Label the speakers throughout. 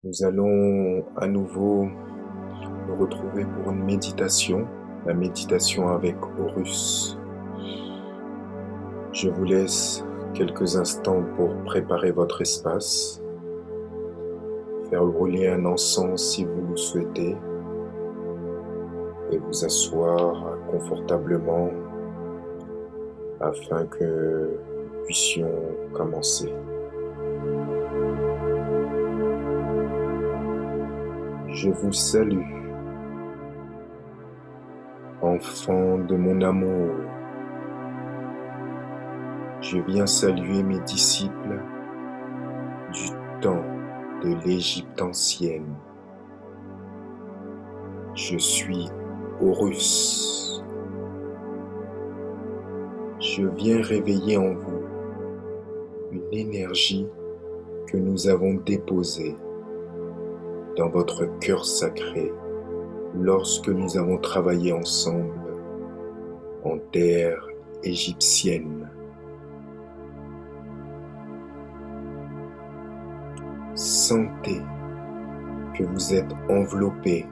Speaker 1: Nous allons à nouveau nous retrouver pour une méditation, la méditation avec Horus. Je vous laisse quelques instants pour préparer votre espace, faire brûler un encens si vous le souhaitez et vous asseoir confortablement afin que nous puissions commencer. Je vous salue, enfants de mon amour. Je viens saluer mes disciples du temps de l'Égypte ancienne. Je suis Horus. Je viens réveiller en vous une énergie que nous avons déposée dans votre cœur sacré lorsque nous avons travaillé ensemble en terre égyptienne. Sentez que vous êtes enveloppé,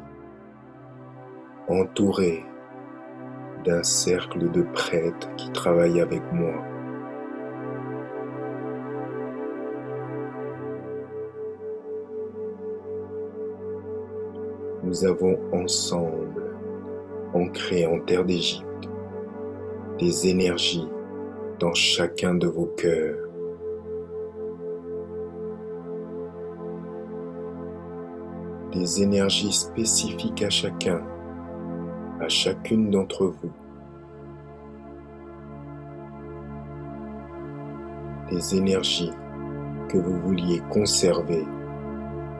Speaker 1: entouré d'un cercle de prêtres qui travaillent avec moi. Nous avons ensemble ancré en terre d'Égypte des énergies dans chacun de vos cœurs. Des énergies spécifiques à chacun, à chacune d'entre vous. Des énergies que vous vouliez conserver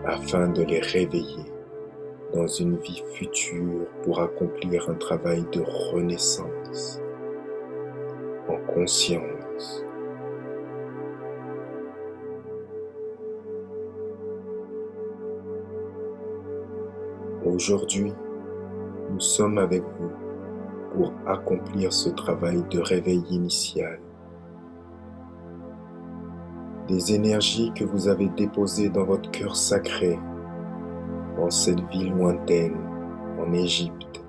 Speaker 1: afin de les réveiller dans une vie future pour accomplir un travail de renaissance en conscience. Aujourd'hui, nous sommes avec vous pour accomplir ce travail de réveil initial. Des énergies que vous avez déposées dans votre cœur sacré, en cette vie lointaine, en Égypte.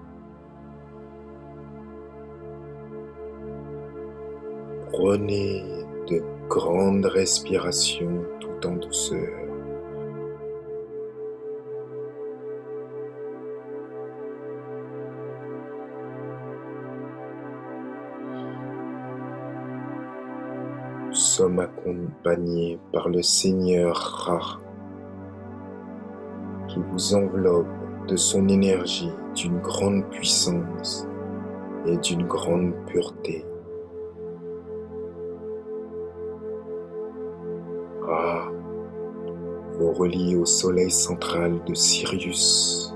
Speaker 1: Prenez de grandes respirations tout en douceur. Nous sommes accompagnés par le Seigneur Ra, qui vous enveloppe de son énergie d'une grande puissance et d'une grande pureté. Ra vous relie au soleil central de Sirius.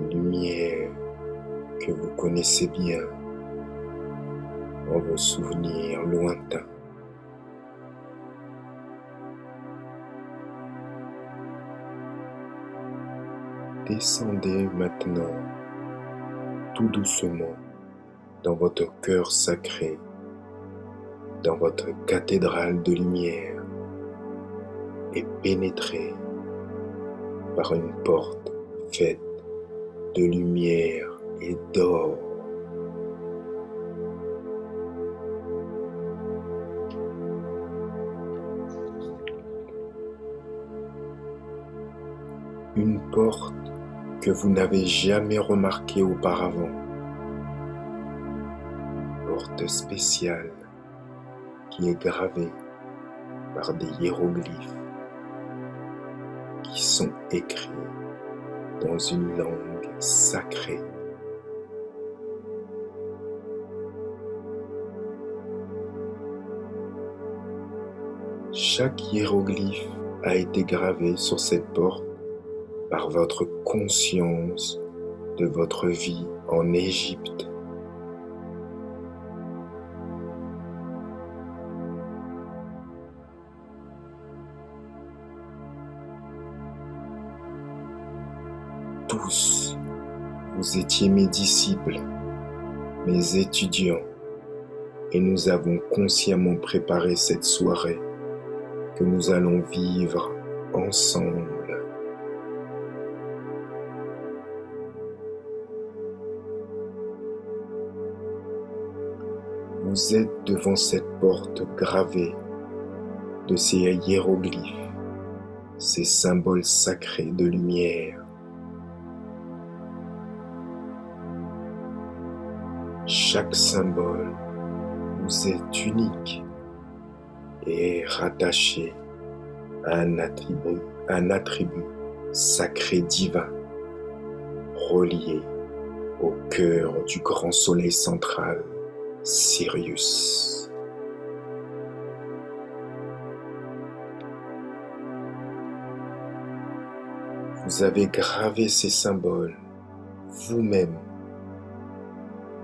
Speaker 1: Lumière que vous connaissez bien dans vos souvenirs lointains. Descendez maintenant tout doucement dans votre cœur sacré, dans votre cathédrale de lumière et pénétrez par une porte faite de lumière et d'or. Une porte que vous n'avez jamais remarquée auparavant. Porte spéciale qui est gravée par des hiéroglyphes qui sont écrits dans une langue sacrée. Chaque hiéroglyphe a été gravé sur cette porte par votre conscience de votre vie en Égypte. Tous, vous étiez mes disciples mes étudiants, et nous avons consciemment préparé cette soirée que nous allons vivre ensemble. Vous êtes devant cette porte gravée de ces hiéroglyphes, ces symboles sacrés de lumière. Chaque symbole vous est unique et est rattaché à un attribut sacré divin, relié au cœur du grand soleil central, Sirius. Vous avez gravé ces symboles vous-même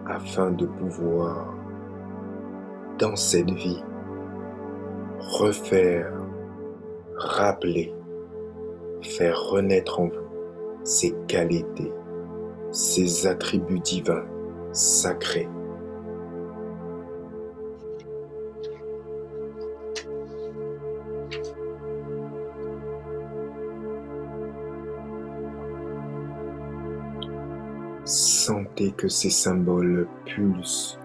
Speaker 1: afin de pouvoir, dans cette vie, refaire, rappeler, faire renaître en vous ces qualités, ces attributs divins, sacrés. Sentez que ces symboles pulsent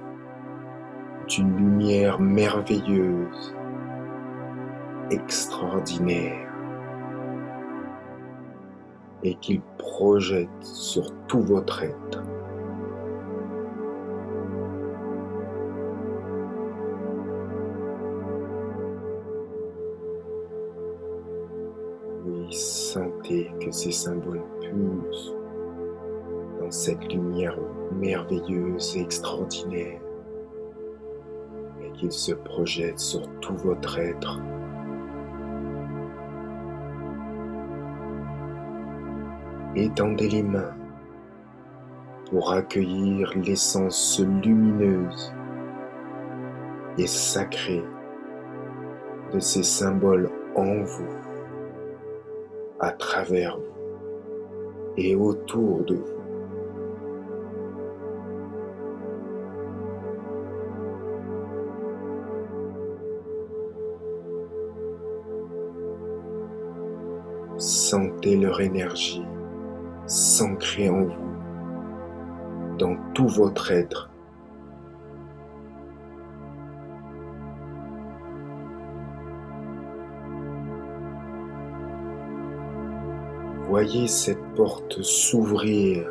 Speaker 1: d'une lumière merveilleuse, extraordinaire, et qu'ils projettent sur tout votre être. Oui, sentez que ces symboles pulsent dans cette lumière merveilleuse et extraordinaire, et qu'ils se projettent sur tout votre être. Étendez les mains pour accueillir l'essence lumineuse et sacrée de ces symboles en vous, à travers vous et autour de vous. Sentez leur énergie s'ancrer en vous, dans tout votre être. Voyez cette porte s'ouvrir.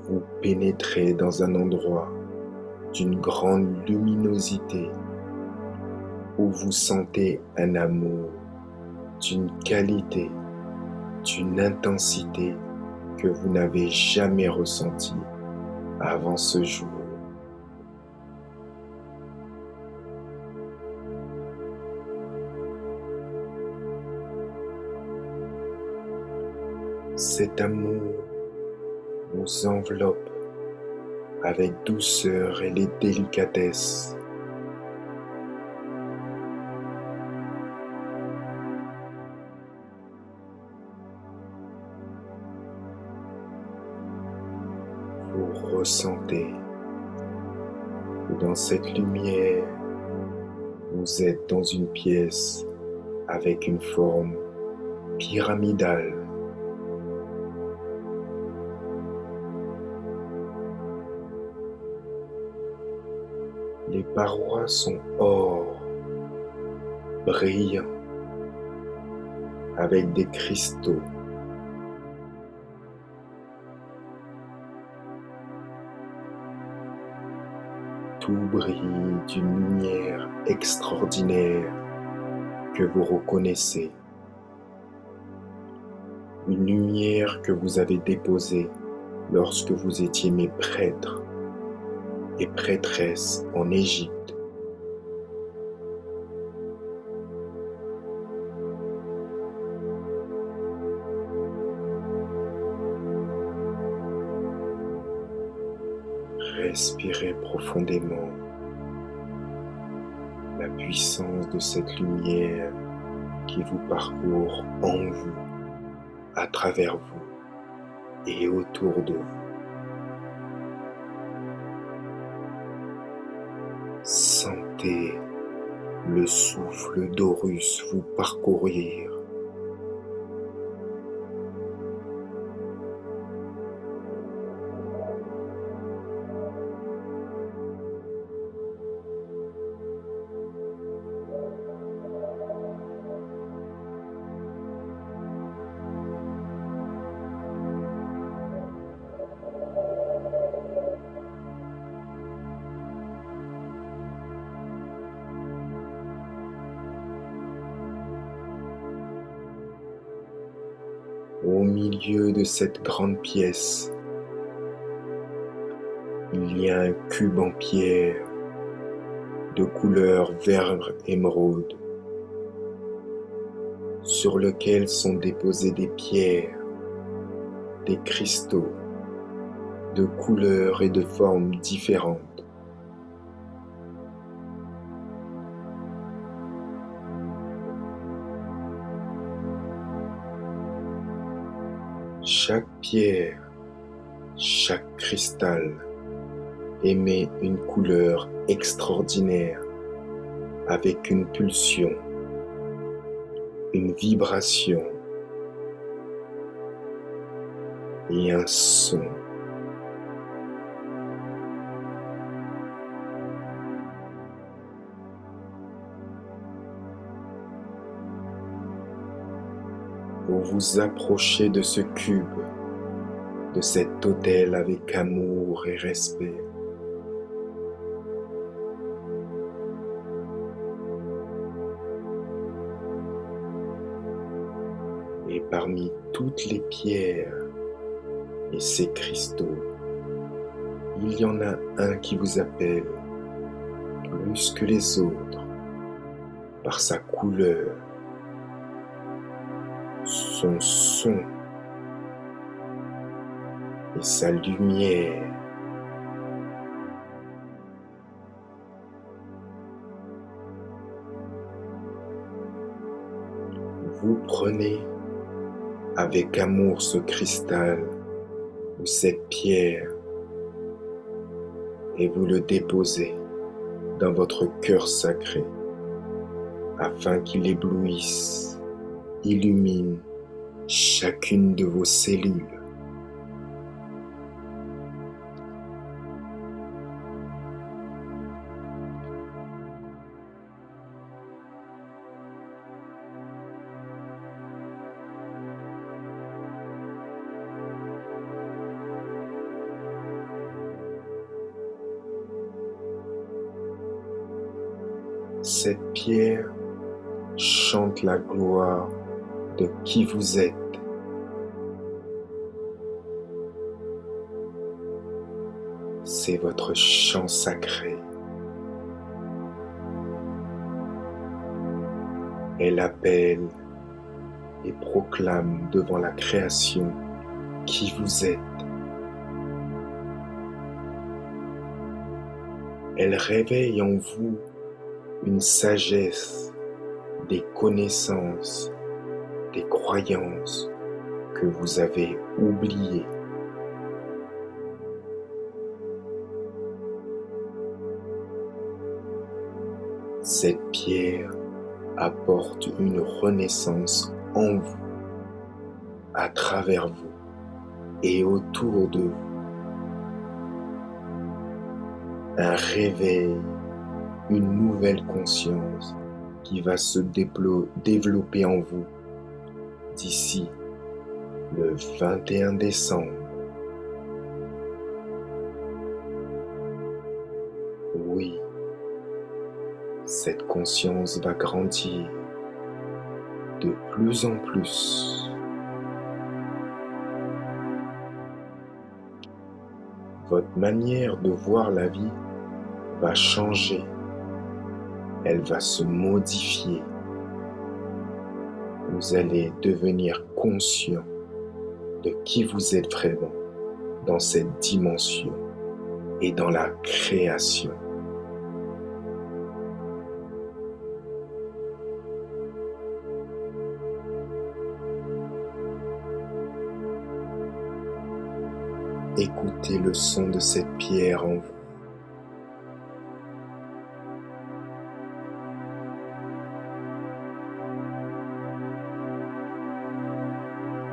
Speaker 1: Vous pénétrez dans un endroit d'une grande luminosité où vous sentez un amour d'une qualité, d'une intensité que vous n'avez jamais ressenti avant ce jour. Cet amour vous enveloppe avec douceur et délicatesse. Vous ressentez que dans cette lumière, vous êtes dans une pièce avec une forme pyramidale. Les parois sont or, brillants, avec des cristaux. Tout brille d'une lumière extraordinaire que vous reconnaissez. Une lumière que vous avez déposée lorsque vous étiez mes prêtres et prêtresses en Égypte. Respirez profondément la puissance de cette lumière qui vous parcourt en vous, à travers vous et autour de vous. Sentez le souffle d'Horus vous parcourir. Au milieu de cette grande pièce, il y a un cube en pierre de couleur vert émeraude sur lequel sont déposées des pierres, des cristaux de couleurs et de formes différentes. Chaque pierre, chaque cristal émet une couleur extraordinaire avec une pulsion, une vibration et un son. Vous vous approchez de ce cube, de cet autel avec amour et respect. Et parmi toutes les pierres et ces cristaux, il y en a un qui vous appelle plus que les autres par sa couleur, son son et sa lumière. Vous prenez avec amour ce cristal ou cette pierre et vous le déposez dans votre cœur sacré afin qu'il éblouisse, illumine chacune de vos cellules. Cette pierre chante la gloire de qui vous êtes. C'est votre chant sacré. Elle appelle et proclame devant la création qui vous êtes. Elle réveille en vous une sagesse, des connaissances, des croyances que vous avez oubliées. Cette pierre apporte une renaissance en vous, à travers vous et autour de vous. Un réveil, une nouvelle conscience qui va se développer en vous d'ici le 21 décembre. Oui, cette conscience va grandir de plus en plus. Votre manière de voir la vie va changer. Elle va se modifier. Vous allez devenir conscient de qui vous êtes vraiment dans cette dimension et dans la création. Écoutez le son de cette pierre en vous.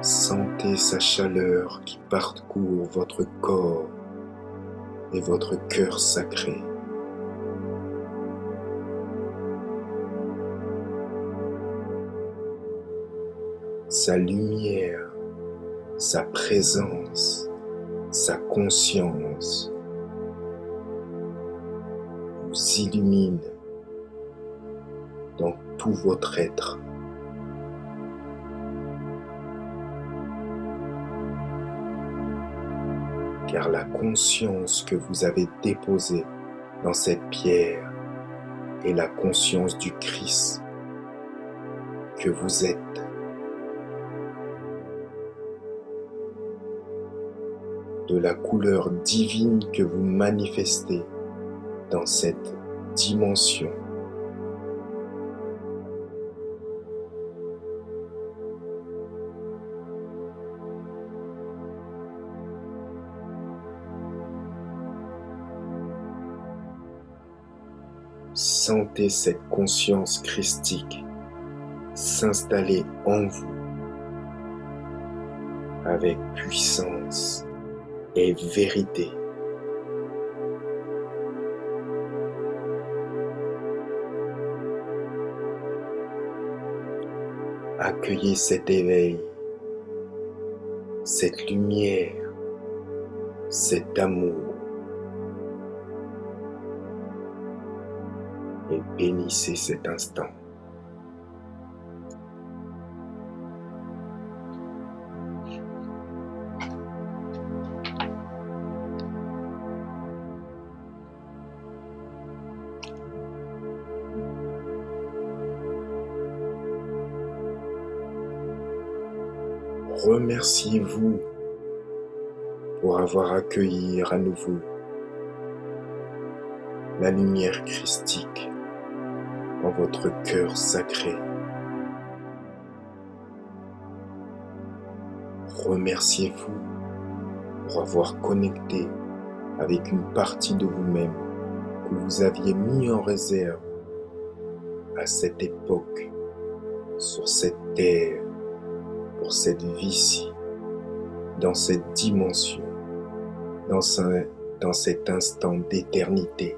Speaker 1: Sentez sa chaleur qui parcourt votre corps et votre cœur sacré. Sa lumière, sa présence, sa conscience vous illumine dans tout votre être. Car la conscience que vous avez déposée dans cette pierre est la conscience du Christ que vous êtes. De la couleur divine que vous manifestez dans cette dimension. Sentez cette conscience christique s'installer en vous avec puissance et vérité. Accueillez cet éveil, cette lumière, cet amour et bénissez cet instant. Remerciez-vous pour avoir accueilli à nouveau la lumière christique en votre cœur sacré. Remerciez-vous pour avoir connecté avec une partie de vous-même que vous aviez mis en réserve à cette époque, sur cette terre, pour cette vie-ci, dans cette dimension, dans cet instant d'éternité.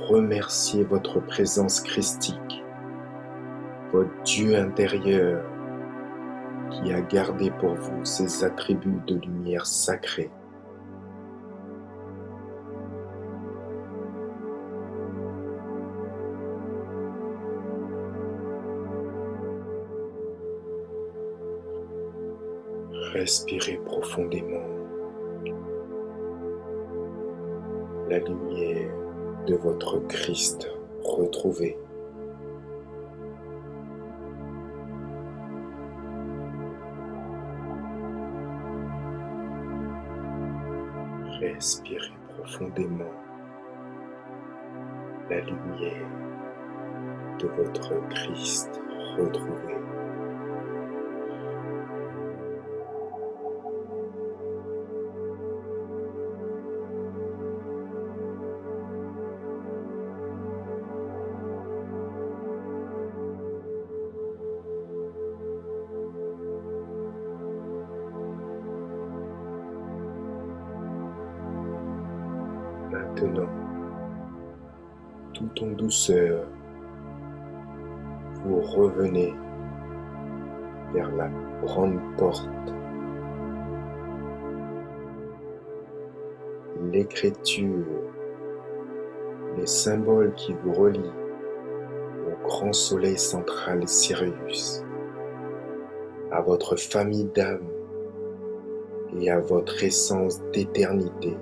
Speaker 1: Remerciez votre présence christique, votre Dieu intérieur qui a gardé pour vous ses attributs de lumière sacrée. Respirez profondément la lumière de votre Christ retrouvé. Respirez profondément la lumière de votre Christ retrouvé. Maintenant, tout en douceur, vous revenez vers la grande porte. L'écriture, les symboles qui vous relient au grand soleil central Sirius, à votre famille d'âme et à votre essence d'éternité.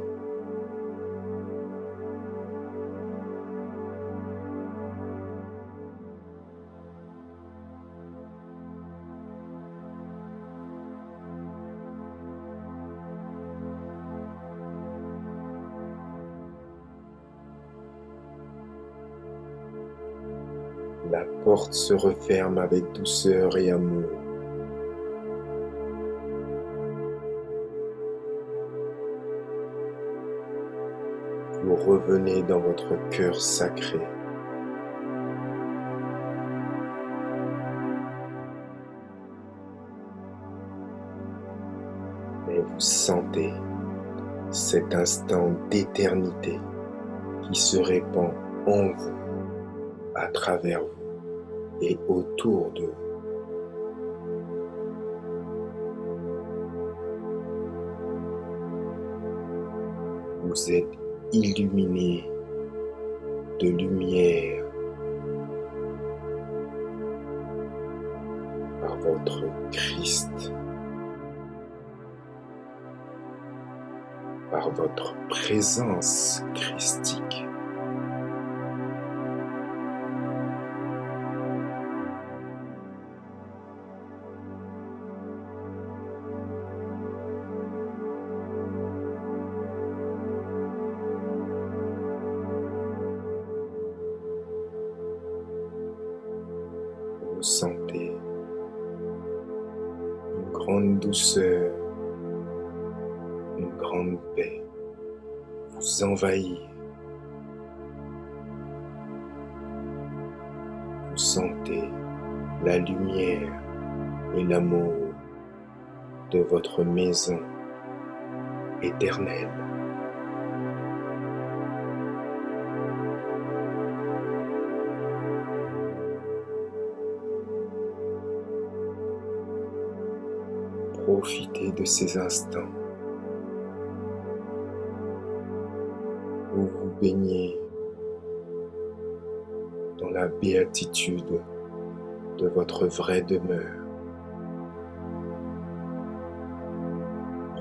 Speaker 1: La porte se referme avec douceur et amour. Vous revenez dans votre cœur sacré. Et vous sentez cet instant d'éternité qui se répand en vous, à travers vous et autour de vous. Vous êtes illuminé de lumière par votre Christ, par votre présence christique. Vous sentez une grande douceur, une grande paix vous envahir. Vous sentez la lumière et l'amour de votre maison éternelle. Profitez de ces instants où vous baignez dans la béatitude de votre vraie demeure.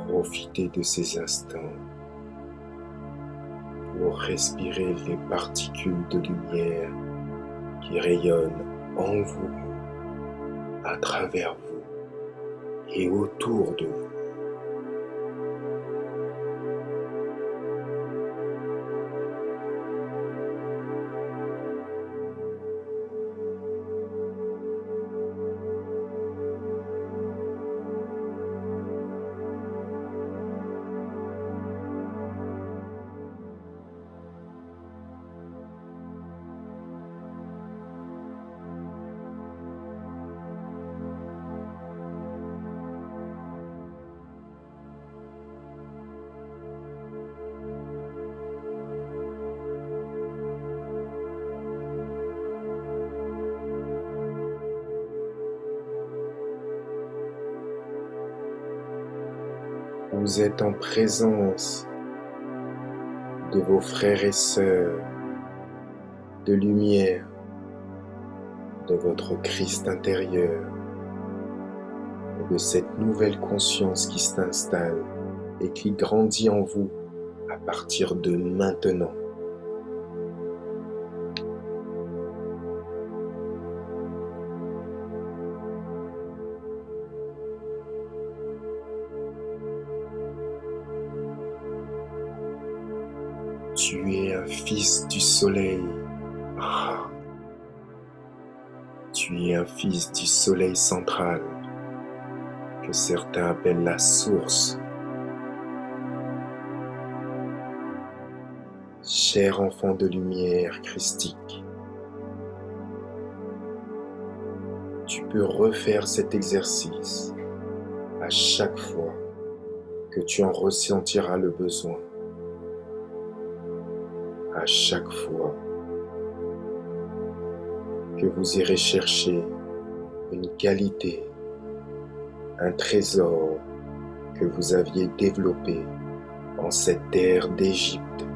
Speaker 1: Profitez de ces instants pour respirer les particules de lumière qui rayonnent en vous, à travers vous et autour de vous. Vous êtes en présence de vos frères et sœurs de lumière, de votre Christ intérieur, et de cette nouvelle conscience qui s'installe et qui grandit en vous à partir de maintenant. Tu es un fils du soleil. Ah. Tu es un fils du soleil central, que certains appellent la source. Cher enfant de lumière christique, tu peux refaire cet exercice à chaque fois que tu en ressentiras le besoin. À chaque fois que vous irez chercher une qualité, un trésor que vous aviez développé en cette terre d'Égypte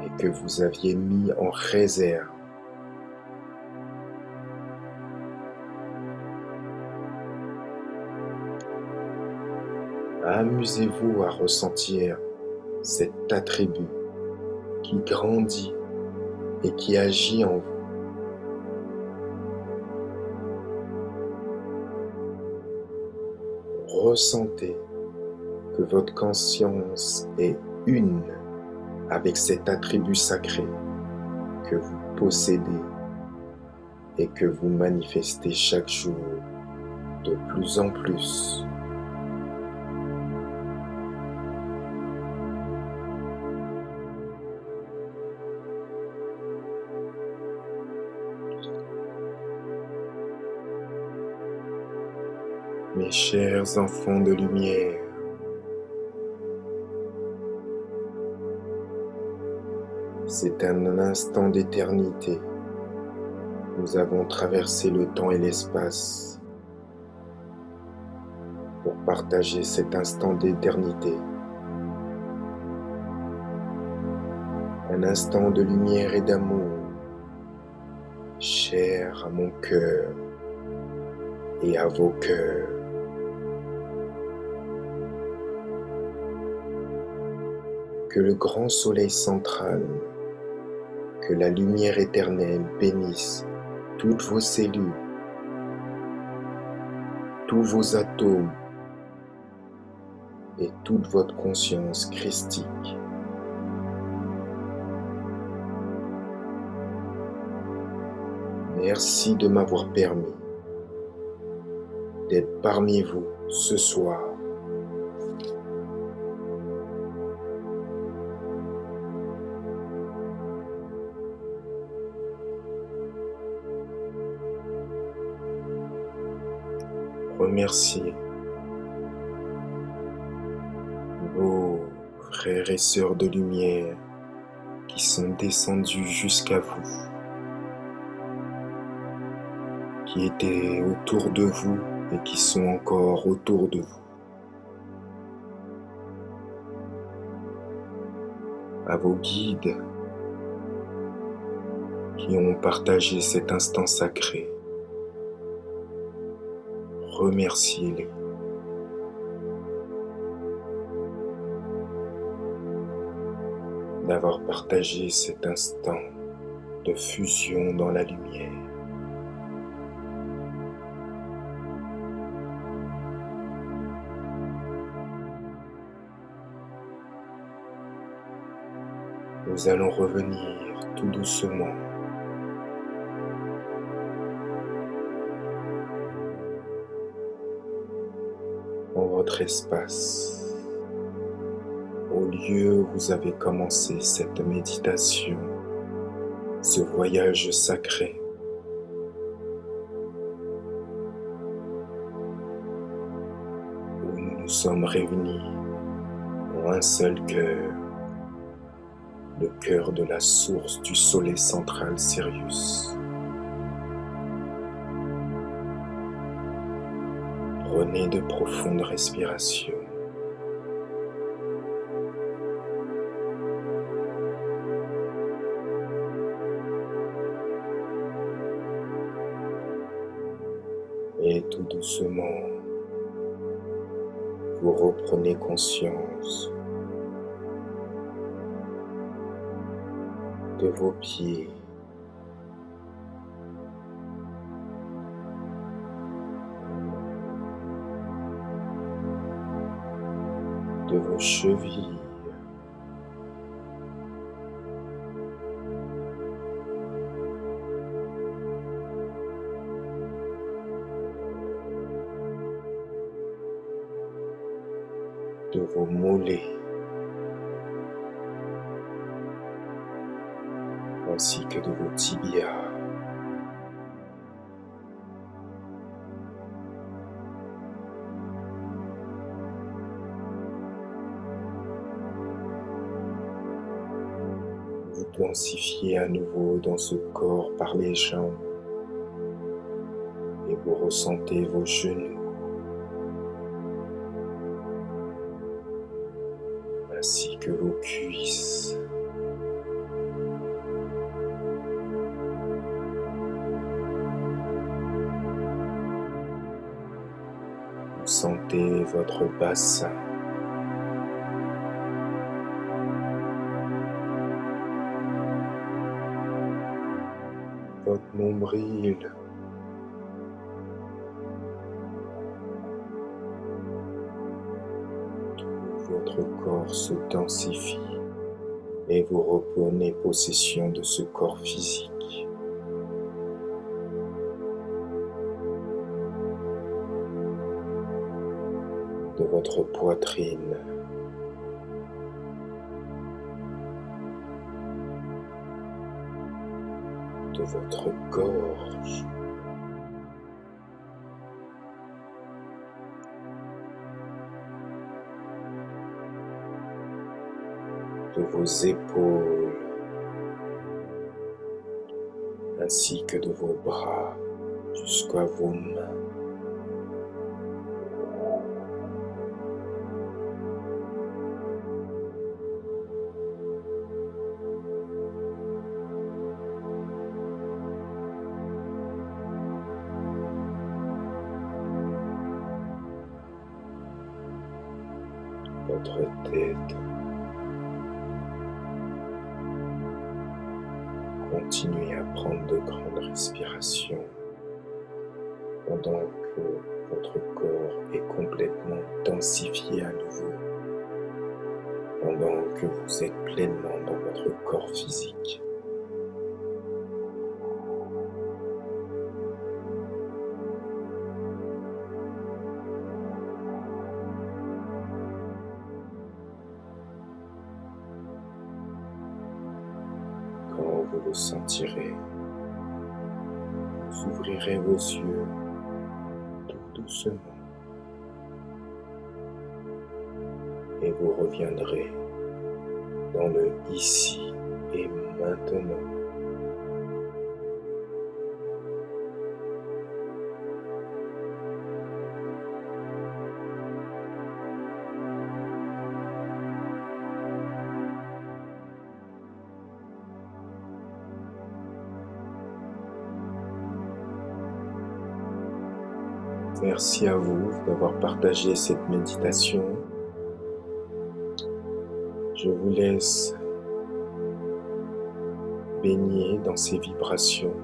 Speaker 1: et que vous aviez mis en réserve. Amusez-vous à ressentir cet attribut qui grandit et qui agit en vous. Ressentez que votre conscience est une avec cet attribut sacré que vous possédez et que vous manifestez chaque jour de plus en plus. Mes chers enfants de lumière, c'est un instant d'éternité. Nous avons traversé le temps et l'espace pour partager cet instant d'éternité. Un instant de lumière et d'amour, cher à mon cœur et à vos cœurs. Que le grand soleil central, que la lumière éternelle bénisse toutes vos cellules, tous vos atomes et toute votre conscience christique. Merci de m'avoir permis d'être parmi vous ce soir. Remerciez vos frères et sœurs de lumière qui sont descendus jusqu'à vous, qui étaient autour de vous et qui sont encore autour de vous. À vos guides qui ont partagé cet instant sacré, remerciez-les. D'avoir partagé cet instant de fusion dans la lumière. Nous allons revenir tout doucement dans votre espace, au lieu où vous avez commencé cette méditation, ce voyage sacré. Où nous nous sommes réunis en un seul cœur, le cœur de la source du soleil central Sirius. Prenez de profondes respirations. Et tout doucement, vous reprenez conscience de vos pieds, de vos chevilles, de vos mollets, ainsi que de vos tibias. Vous densifiez à nouveau dans ce corps par les jambes et vous ressentez vos genoux ainsi que vos cuisses. Vous sentez votre bassin, votre nombril, tout votre corps se densifie et vous reprenez possession de ce corps physique. de votre poitrine, de votre gorge, de vos épaules, ainsi que de vos bras jusqu'à vos mains. Votre tête. Continuez à prendre de grandes respirations pendant que votre corps est complètement densifié à nouveau, pendant que vous êtes pleinement dans votre corps physique. Quand vous le sentirez, vous ouvrirez vos yeux tout doucement et vous reviendrez dans le ici et maintenant. Merci à vous d'avoir partagé cette méditation. Je vous laisse baigner dans ces vibrations.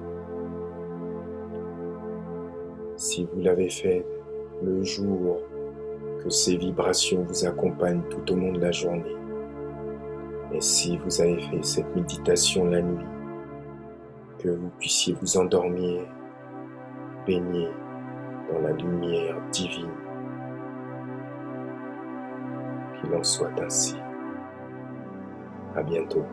Speaker 1: Si vous l'avez fait le jour, que ces vibrations vous accompagnent tout au long de la journée. Et si vous avez fait cette méditation la nuit, que vous puissiez vous endormir, baigner dans la lumière divine. Qu'il en soit ainsi. À bientôt.